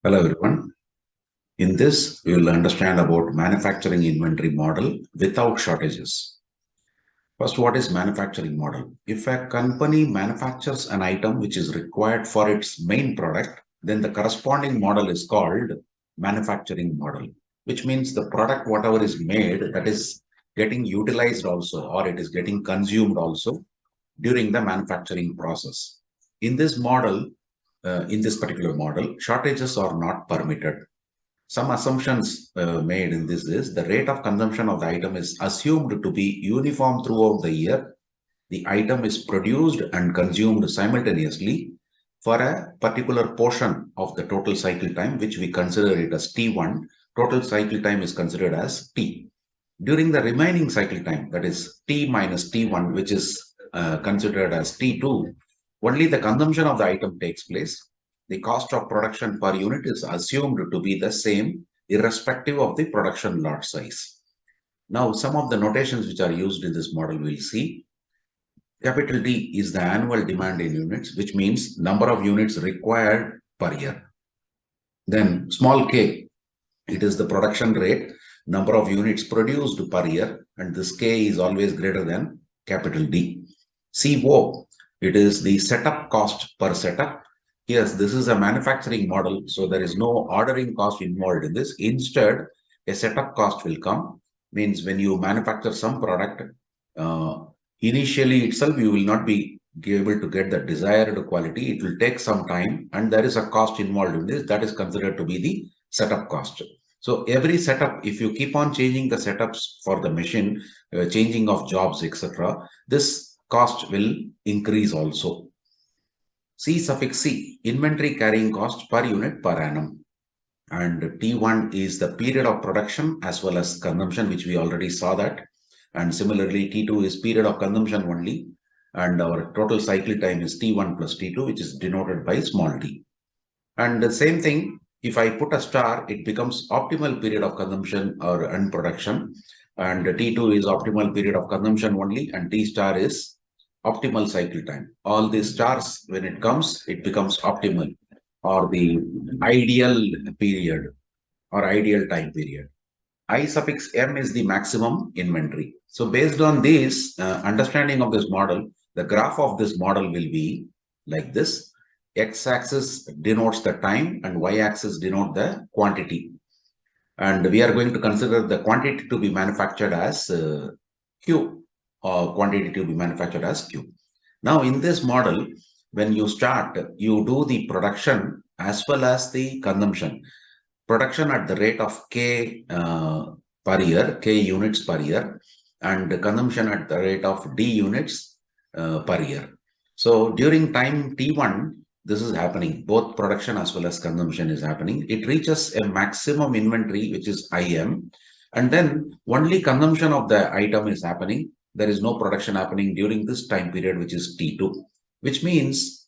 Hello everyone. In this, we will understand about manufacturing inventory model without shortages. First, what is manufacturing model? If a company manufactures an item which is required for its main product, then the corresponding model is called manufacturing model, which means the product, whatever is made, that is getting utilized also, or it is getting consumed also during the manufacturing process. In this model, in this particular model, shortages are not permitted. Some assumptions made in this is the rate of consumption of the item is assumed to be uniform throughout the year. The item is produced and consumed simultaneously for a particular portion of the total cycle time, which we consider it as T1. Total cycle time is considered as T. During the remaining cycle time, that is T minus T1, which is considered as T2, only the consumption of the item takes place. The cost of production per unit is assumed to be the same, irrespective of the production lot size. Now, some of the notations which are used in this model we'll see. Capital D is the annual demand in units, which means number of units required per year. Then small k, it is the production rate, number of units produced per year, and this k is always greater than capital D. CO, it is the setup cost per setup. Yes, this is a manufacturing model, so there is no ordering cost involved in this. Instead, a setup cost will come. Means when you manufacture some product, initially itself you will not be able to get the desired quality. It will take some time, and there is a cost involved in this. That is considered to be the setup cost. So every setup, if you keep on changing the setups for the machine, changing of jobs, etc., this cost will increase also. C suffix C, inventory carrying cost per unit per annum. And T1 is the period of production as well as consumption, which we already saw that. And similarly, T2 is period of consumption only. And our total cycle time is T1 plus T2, which is denoted by small t. And the same thing, if I put a star, it becomes optimal period of consumption or end production. And T2 is optimal period of consumption only, and T star is optimal cycle time. All these stars, when it comes, it becomes optimal or the ideal period or ideal time period. I suffix M is the maximum inventory. So based on this understanding of this model, the graph of this model will be like this. X-axis denotes the time and Y-axis denote the quantity. And we are going to consider the quantity to be manufactured as Q, or quantity to be manufactured as Q. Now, in this model, when you start, you do the production as well as the consumption. Production at the rate of K per year, K units per year, and consumption at the rate of D units per year. So during time T1, this is happening. Both production as well as consumption is happening. It reaches a maximum inventory, which is IM. And then only consumption of the item is happening. There is no production happening during this time period, which is T2, which means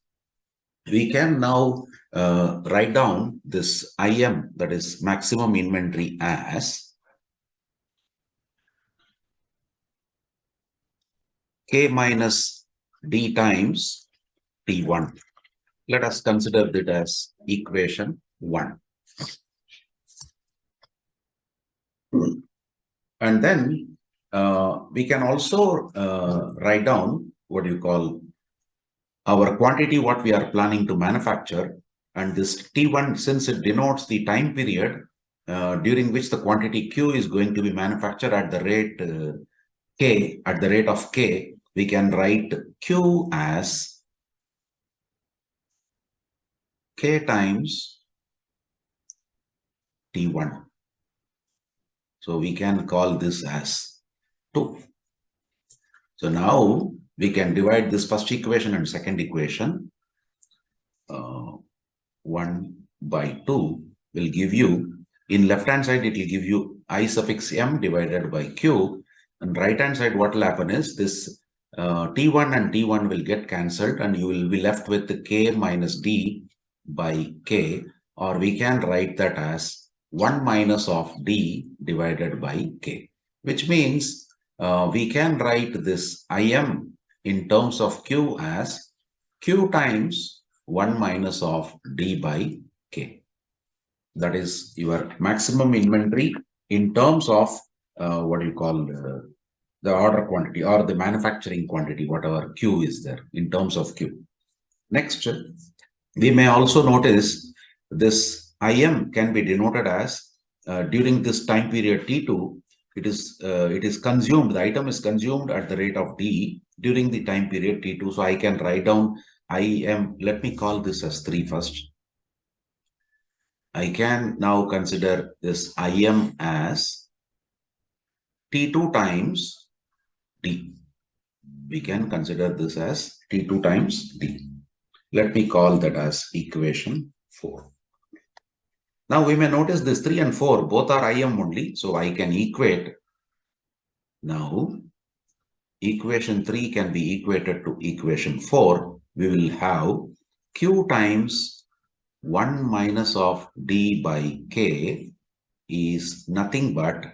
we can now write down this IM, that is maximum inventory, as K minus D times T1. Let us consider that as equation 1. And then we can also write down what you call our quantity, what we are planning to manufacture. And this T1, since it denotes the time period during which the quantity Q is going to be manufactured at the rate K, at the rate of K, we can write Q as K times T1. So we can call this as 2. So now we can divide this first equation and second equation. 1 by 2 will give you, in left hand side, it will give you I suffix M divided by Q. And right hand side, what will happen is this T1 and T1 will get cancelled, and you will be left with the K minus D by K, or we can write that as 1 minus of D divided by K, which means we can write this IM in terms of Q as Q times 1 minus of D by K. that is your maximum inventory in terms of what you call the order quantity or the manufacturing quantity, whatever Q is there in terms of Q. Next, we may also notice this IM can be denoted as during this time period T2, it is consumed, the item is consumed at the rate of D during the time period T2. So I can write down IM, let me call this as 3 first. I can now consider this IM as T2 times D. We can consider this as T2 times D. Let me call that as equation 4. Now we may notice this 3 and 4, both are IM only. So I can equate. Now equation 3 can be equated to equation 4. We will have Q times 1 minus of D by K is nothing but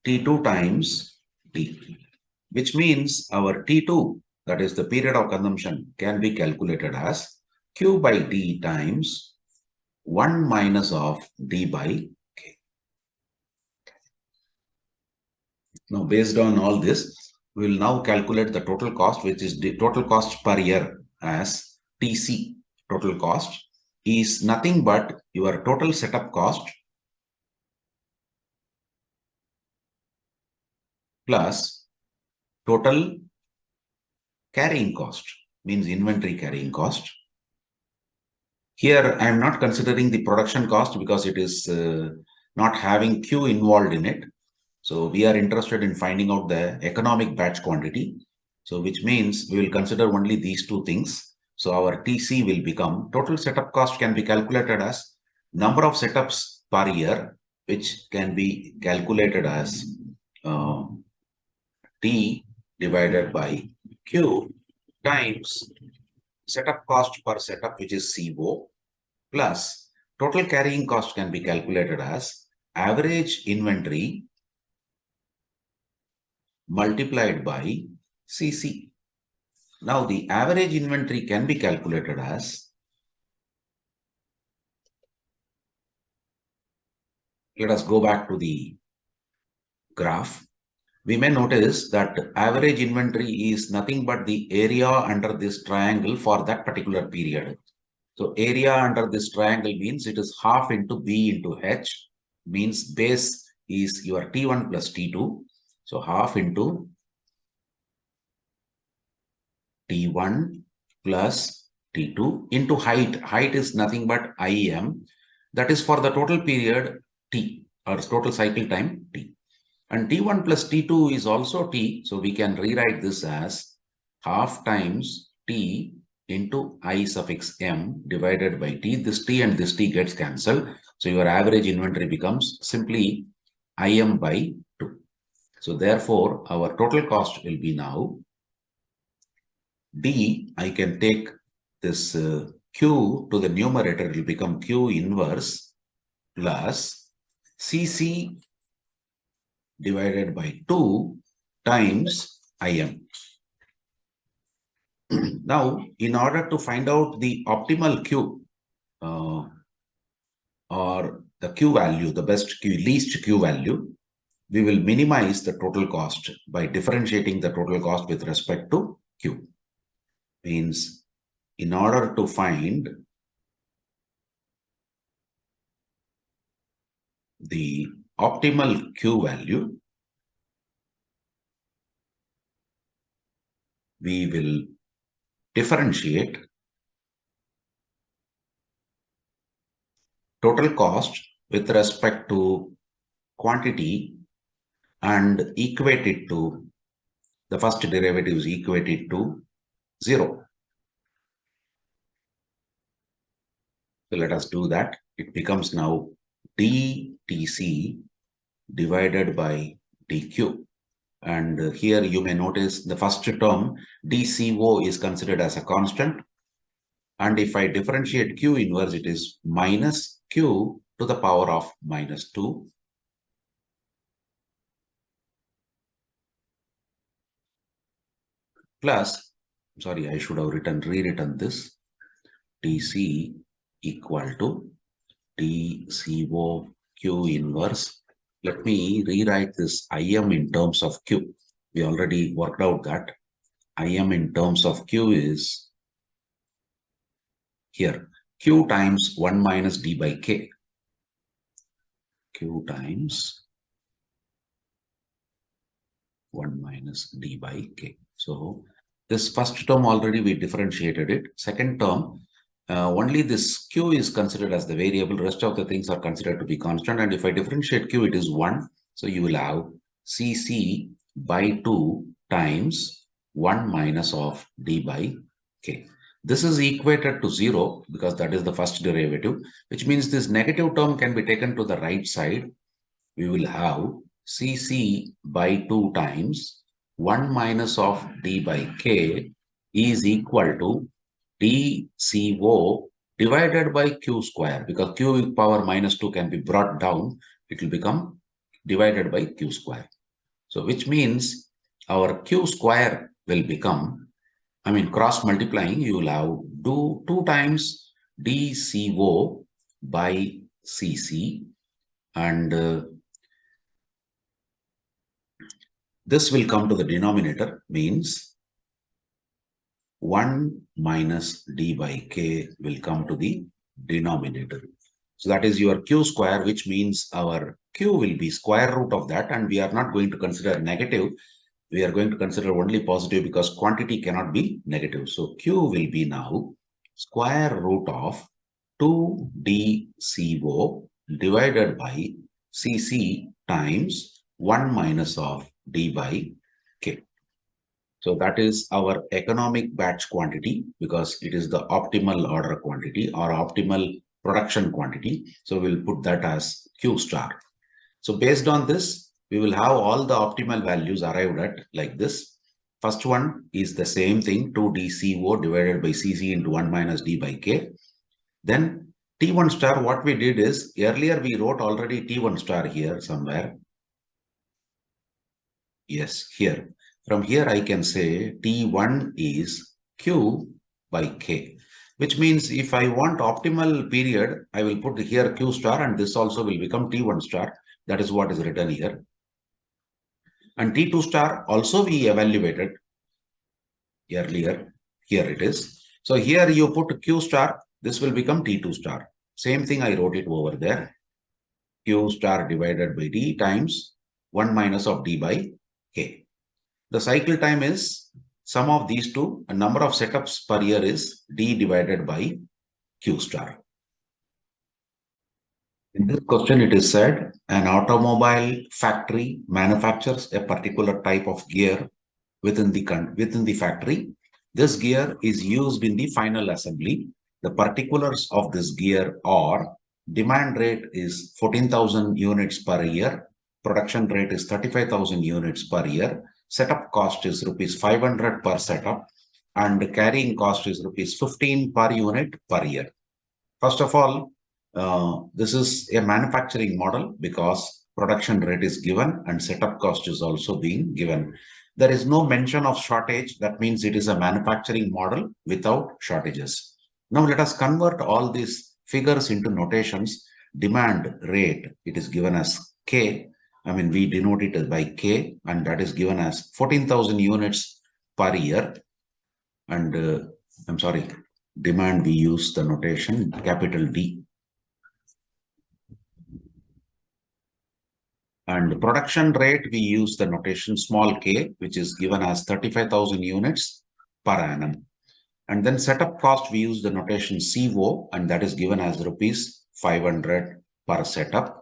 T2 times D, which means our T2, that is the period of consumption, can be calculated as Q by D times 1 minus of D by K. Now, based on all this, we will now calculate the total cost, which is the total cost per year as TC. Total cost is nothing but your total setup cost plus total carrying cost, means inventory carrying cost. Here, I am not considering the production cost because it is not having Q involved in it. So we are interested in finding out the economic batch quantity. So which means we will consider only these two things. So our TC will become total setup cost can be calculated as number of setups per year, which can be calculated as T divided by Q times setup cost per setup, which is CO, plus total carrying cost can be calculated as average inventory multiplied by CC. Now the average inventory can be calculated as, let us go back to the graph. We may notice that average inventory is nothing but the area under this triangle for that particular period. So area under this triangle means it is half into B into H, means base is your T1 plus T2. So half into T1 plus T2 into height. Height is nothing but IM. That is for the total period T or total cycle time T. And T1 plus T2 is also T. So we can rewrite this as half times T into I suffix M divided by T. This T and this T gets cancelled. So your average inventory becomes simply IM by 2. So therefore, our total cost will be now D. I can take this Q to the numerator, it will become Q inverse plus CC divided by 2 times IM. Now, in order to find out the optimal Q or the Q value, the best Q, least Q value, we will minimize the total cost by differentiating the total cost with respect to Q. Means in order to find the optimal Q value, we will differentiate total cost with respect to quantity and equate it to the first derivative is equated to 0. So let us do that. It becomes now dTC divided by dQ. And here you may notice the first term dCO is considered as a constant. And if I differentiate Q inverse, it is minus Q to the power of minus 2. Plus, sorry, I should have rewritten this. TC equal to DCO Q inverse. Let me rewrite this IM in terms of Q. We already worked out that IM in terms of Q is here. Q times 1 minus D by K. Q times 1 minus D by K. So this first term already we differentiated it. Second term, only this Q is considered as the variable. Rest of the things are considered to be constant. And if I differentiate Q, it is 1. So you will have Cc by 2 times 1 minus of D by K. This is equated to 0 because that is the first derivative, which means this negative term can be taken to the right side. We will have Cc by 2 times 1 minus of D by K is equal to DCO divided by Q square, because Q power minus 2 can be brought down. It will become divided by Q square. So which means our Q square will become, cross multiplying, you will have 2 times DCO by Cc, and this will come to the denominator, means 1 minus D by K will come to the denominator. So that is your Q square, which means our Q will be square root of that, and we are not going to consider negative. We are going to consider only positive because quantity cannot be negative. So Q will be now square root of 2DCO divided by Cc times 1 minus of D by K. So that is our economic batch quantity, because it is the optimal order quantity or optimal production quantity. So we'll put that as Q star. So based on this, we will have all the optimal values arrived at like this. First one is the same thing, 2DCO divided by Cc into 1 minus D by K. Then T1 star, what we did is, earlier we wrote already T1 star here somewhere. Yes, here. From here I can say T1 is Q by K, which means if I want optimal period, I will put here Q star, and this also will become T1 star. That is what is written here. And T2 star also we evaluated earlier. Here it is. So here you put Q star, this will become T2 star. Same thing I wrote it over there. Q star divided by D times 1 minus of D by K. The cycle time is sum of these two, and number of setups per year is D divided by Q star. In this question, it is said an automobile factory manufactures a particular type of gear within the factory. This gear is used in the final assembly. The particulars of this gear are: demand rate is 14,000 units per year. Production rate is 35,000 units per year. Setup cost is rupees 500 per setup, and carrying cost is rupees 15 per unit per year. First of all, this is a manufacturing model because production rate is given and setup cost is also being given. There is no mention of shortage. That means it is a manufacturing model without shortages. Now let us convert all these figures into notations. Demand rate, it is given as K. We denote it by K, and that is given as 14,000 units per year. And demand, we use the notation capital D. And production rate, we use the notation small k, which is given as 35,000 units per annum. And then setup cost, we use the notation CO, and that is given as rupees 500 per setup.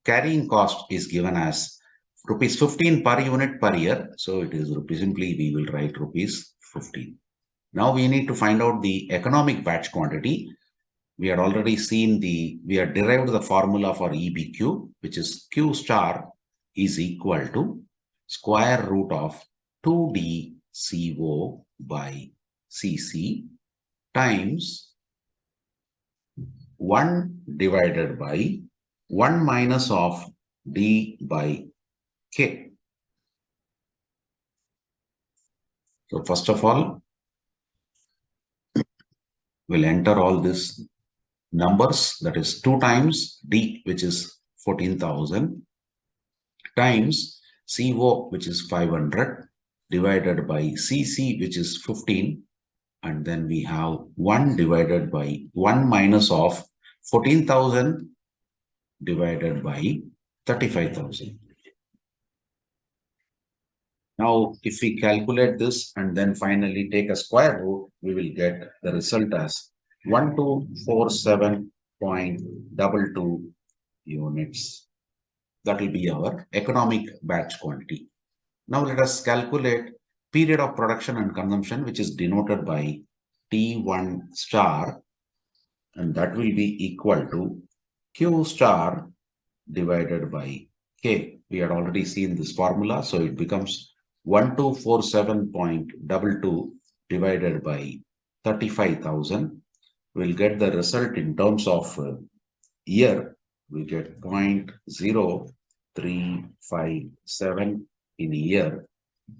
Carrying cost is given as rupees 15 per unit per year. So it is rupees, simply we will write rupees 15. Now we need to find out the economic batch quantity. We had already seen we had derived the formula for EBQ, which is Q star is equal to square root of 2DCO by Cc times 1 divided by 1 minus of D by K. So first of all, we'll enter all this numbers, that is 2 times D, which is 14,000, times CO, which is 500, divided by CC, which is 15, and then we have 1 divided by 1 minus of 14,000 divided by 35,000. Now, if we calculate this and then finally take a square root, we will get the result as 1247.22 units. That will be our economic batch quantity. Now, let us calculate period of production and consumption, which is denoted by T1 star, and that will be equal to Q star divided by K. We had already seen this formula, so it becomes 1247.22 divided by 35,000. We'll get the result in terms of year. We get 0.0357 in a year.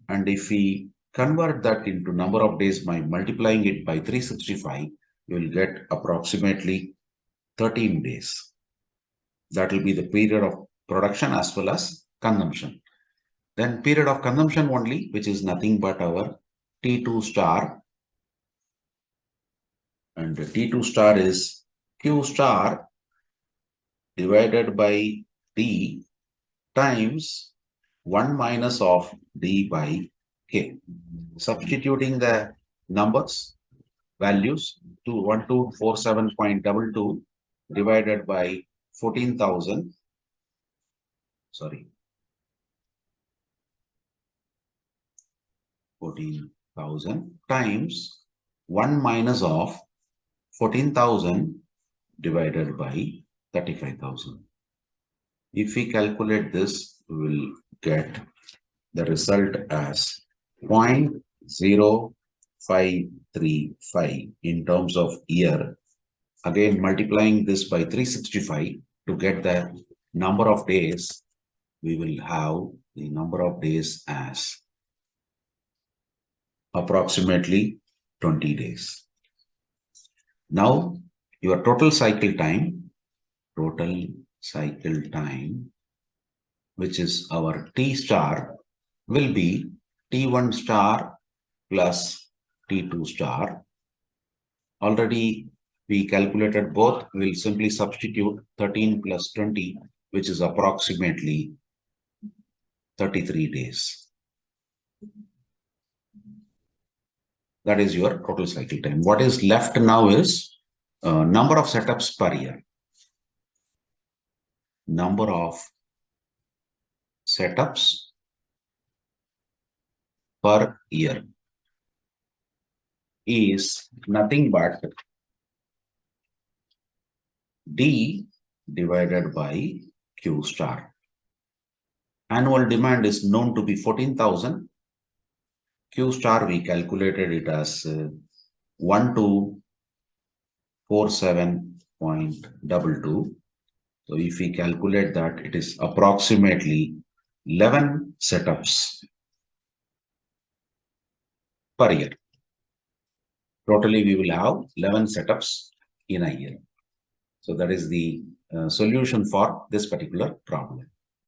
And if we convert that into number of days by multiplying it by 365, you will get approximately 13 days. That will be the period of production as well as consumption. Then period of consumption only, which is nothing but our T2 star. And the T2 star is Q star divided by D times 1 minus of D by K. Substituting the numbers, values, to 1247.22 divided by 14,000. Sorry. 14,000 times 1 minus of 14,000 divided by 35,000. If we calculate this, we will get the result as 0.0535 in terms of year. Again, multiplying this by 365 to get the number of days, we will have the number of days as approximately 20 days. Now, your total cycle time, which is our T star, will be T1 star plus T2 star. Already we calculated both. We'll simply substitute 13 plus 20, which is approximately 33 days. That is your total cycle time. What is left now is number of setups per year. Number of setups per year is nothing but D divided by Q star. Annual demand is known to be 14,000. Q star, we calculated it as 1247.22. So if we calculate that, it is approximately 11 setups per year. Totally, we will have 11 setups in a year. So that is the solution for this particular problem.